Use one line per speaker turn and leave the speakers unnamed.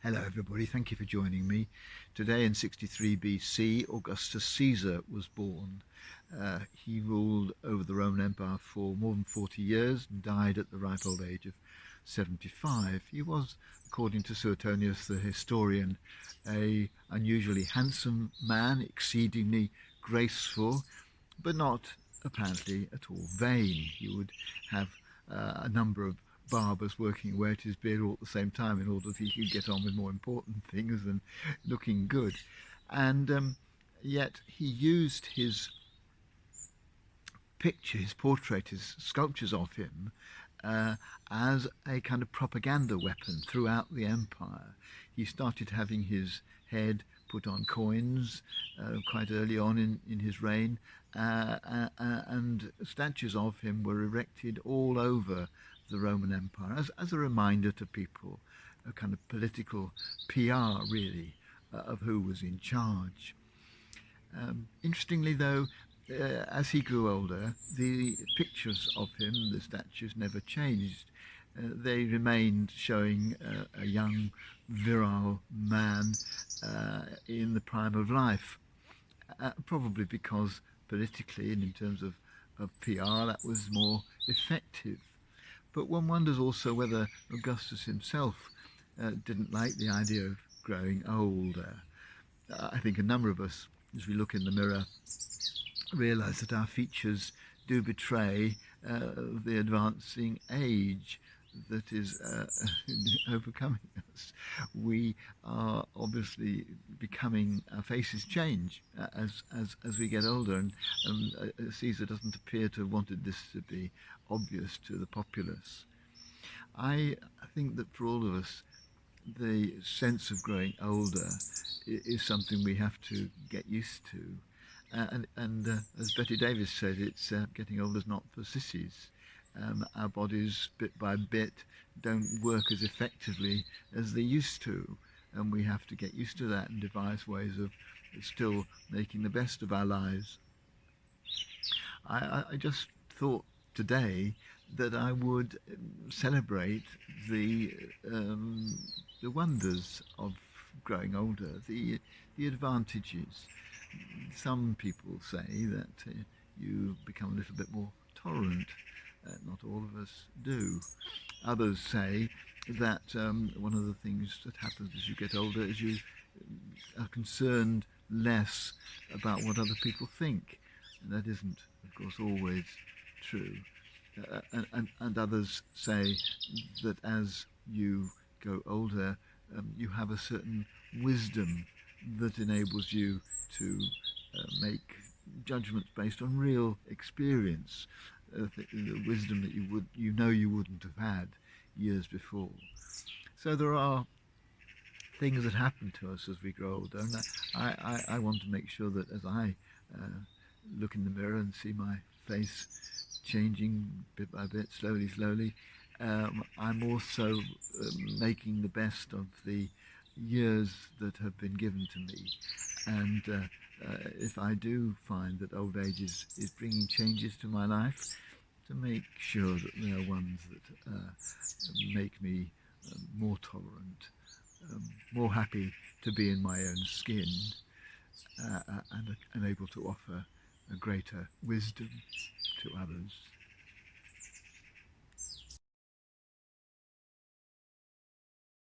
Hello everybody, thank you for joining me. Today in 63 BC, Augustus Caesar was born. He ruled over the Roman Empire for more than 40 years and died at the ripe old age of 75. He was, according to Suetonius the historian, a unusually handsome man, exceedingly graceful, but not apparently at all vain. He would have a number of barbers working away at his beard all at the same time in order that he could get on with more important things than looking good. And yet he used his picture, his portrait, his sculptures of him as a kind of propaganda weapon throughout the empire. He started having his head put on coins quite early on in his reign, and statues of him were erected all over the Roman Empire as a reminder to people, a kind of political PR really of who was in charge. Interestingly though, as he grew older, the pictures of him, the statues, never changed. They remained showing a young, virile man in the prime of life, probably because politically and in terms of PR that was more effective. But one wonders also whether Augustus himself didn't like the idea of growing older. I think a number of us, as we look in the mirror, realise that our features do betray the advancing age that is overcoming us. We are obviously becoming, our faces change as we get older, and Caesar doesn't appear to have wanted this to be obvious to the populace. I think that for all of us, the sense of growing older is something we have to get used to. And as Betty Davis said, it's getting older is not for sissies. Our bodies, bit by bit, don't work as effectively as they used to, and we have to get used to that and devise ways of still making the best of our lives. I just thought today that I would celebrate the wonders of growing older, the advantages. Some people say that you become a little bit more tolerant. Not all of us do. Others say that one of the things that happens as you get older is you are concerned less about what other people think. And that isn't, of course, always true. And others say that as you go older, you have a certain wisdom that enables you to make judgments based on real experience, the wisdom that you wouldn't have had years before. So there are things that happen to us as we grow older, and I want to make sure that as I look in the mirror and see my face changing bit by bit, slowly, I'm also making the best of the years that have been given to me. And if I do find that old age is bringing changes to my life, to make sure that they are ones that make me more tolerant, more happy to be in my own skin, and able to offer a greater wisdom to others.